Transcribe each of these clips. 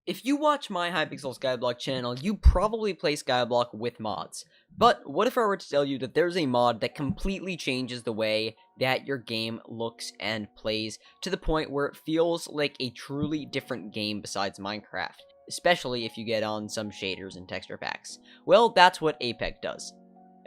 If you watch my Hypixel Skyblock channel, you probably play Skyblock with mods. But what if I were to tell you that there's a mod that completely changes the way that your game looks and plays to the point where it feels like a truly different game besides Minecraft, especially if you get on some shaders and texture packs? Well, that's what Apec does.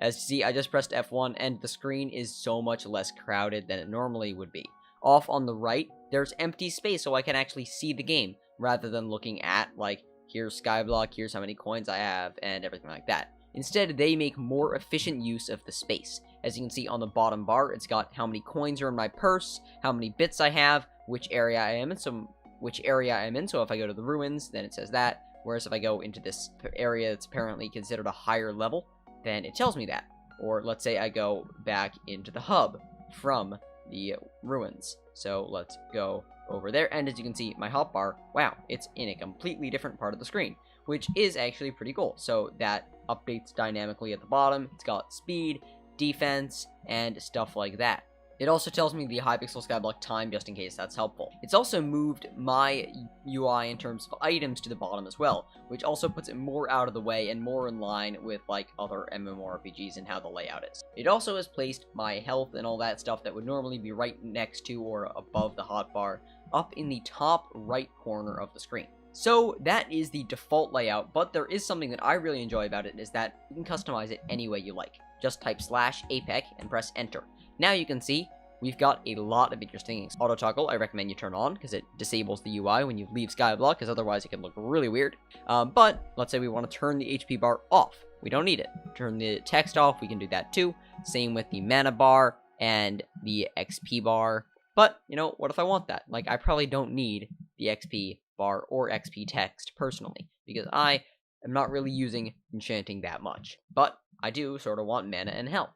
As you see, I just pressed F1 and the screen is so much less crowded than it normally would be. Off on the right, there's empty space so I can actually see the game, rather than looking at, like, here's Skyblock, here's how many coins I have, and everything like that. Instead, they make more efficient use of the space. As you can see on the bottom bar, it's got how many coins are in my purse, how many bits I have, which area I am in, so if I go to the ruins, then it says that, whereas if I go into this area that's apparently considered a higher level, then it tells me that. Or let's say I go back into the hub from the ruins. So let's go over there, and as you can see, my hotbar, wow, it's in a completely different part of the screen, which is actually pretty cool. So that updates dynamically at the bottom. It's got speed, defense, and stuff like that. It also tells me the Hypixel Skyblock time, just in case that's helpful. It's also moved my UI in terms of items to the bottom as well, which also puts it more out of the way and more in line with, like, other MMORPGs and how the layout is. It also has placed my health and all that stuff that would normally be right next to or above the hotbar up in the top right corner of the screen. So that is the default layout, but there is something that I really enjoy about it, is that you can customize it any way you like. Just type /apec and press enter. Now you can see we've got a lot of interesting things. Auto toggle, I recommend you turn on because it disables the UI when you leave Skyblock, because otherwise it can look really weird. But let's say we want to turn the HP bar off. We don't need it. Turn the text off, we can do that too. Same with the mana bar and the XP bar. But, you know, what if I want that? Like, I probably don't need the XP bar or XP text personally, because I am not really using enchanting that much. But I do sort of want mana and health.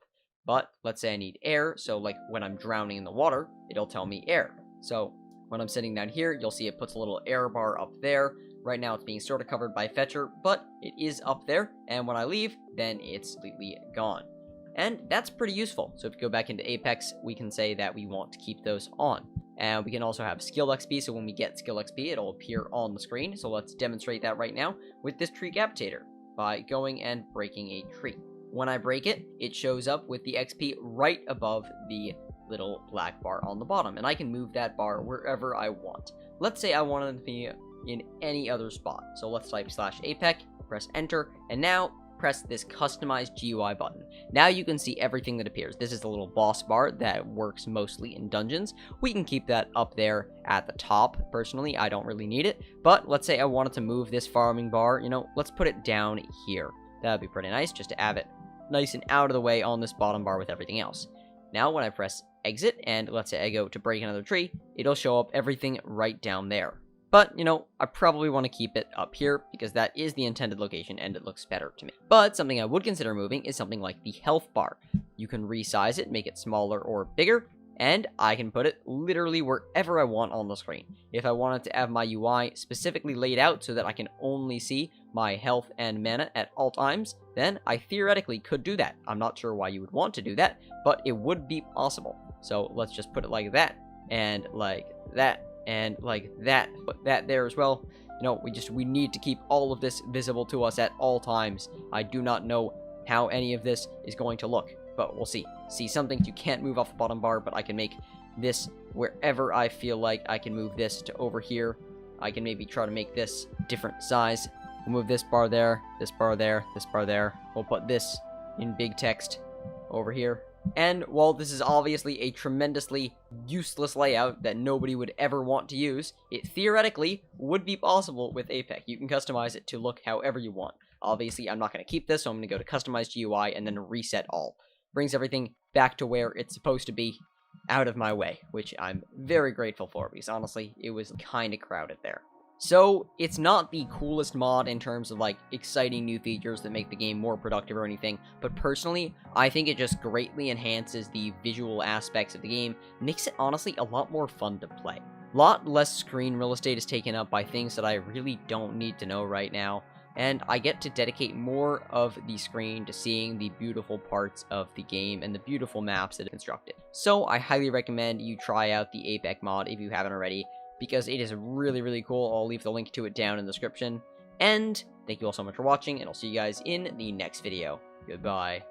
But let's say I need air, so like when I'm drowning in the water, it'll tell me air. So when I'm sitting down here, you'll see it puts a little air bar up there. Right now it's being sort of covered by Fetcher, but it is up there, and when I leave, then it's completely gone. And that's pretty useful. So if we go back into Apex, we can say that we want to keep those on. And we can also have skill XP, so when we get skill XP, it'll appear on the screen. So let's demonstrate that right now with this tree capitator by going and breaking a tree. When I break it, it shows up with the XP right above the little black bar on the bottom, and I can move that bar wherever I want. Let's say I wanted it to be in any other spot. So let's type /apec, press enter, and now press this customize GUI button. Now you can see everything that appears. This is the little boss bar that works mostly in dungeons. We can keep that up there at the top. Personally, I don't really need it, but let's say I wanted to move this farming bar, you know, let's put it down here. That'd be pretty nice, just to have it nice and out of the way on this bottom bar with everything else. Now when I press exit and let's say I go to break another tree, it'll show up everything right down there. But, you know, I probably want to keep it up here because that is the intended location and it looks better to me. But something I would consider moving is something like the health bar. You can resize it, make it smaller or bigger, and I can put it literally wherever I want on the screen. If I wanted to have my UI specifically laid out so that I can only see my health and mana at all times, then I theoretically could do that. I'm not sure why you would want to do that, but it would be possible. So let's just put it like that, and like that, and like that. Put that there as well. You know, we need to keep all of this visible to us at all times. I do not know how any of this is going to look, but we'll see. See, some things you can't move off the bottom bar, but I can make this wherever I feel like. I can move this to over here. I can maybe try to make this different size. We'll move this bar there, this bar there, this bar there. We'll put this in big text over here. And while this is obviously a tremendously useless layout that nobody would ever want to use, it theoretically would be possible with Apec. You can customize it to look however you want. Obviously, I'm not going to keep this, so I'm going to go to Customize GUI and then Reset All. Brings everything back to where it's supposed to be, out of my way, which I'm very grateful for, because honestly, it was kind of crowded there. So, it's not the coolest mod in terms of, like, exciting new features that make the game more productive or anything, but personally, I think it just greatly enhances the visual aspects of the game, makes it honestly a lot more fun to play. A lot less screen real estate is taken up by things that I really don't need to know right now, and I get to dedicate more of the screen to seeing the beautiful parts of the game and the beautiful maps that are constructed. So I highly recommend you try out the Apec mod if you haven't already. because it is really, really cool. I'll leave the link to it down in the description. And thank you all so much for watching, and I'll see you guys in the next video. Goodbye.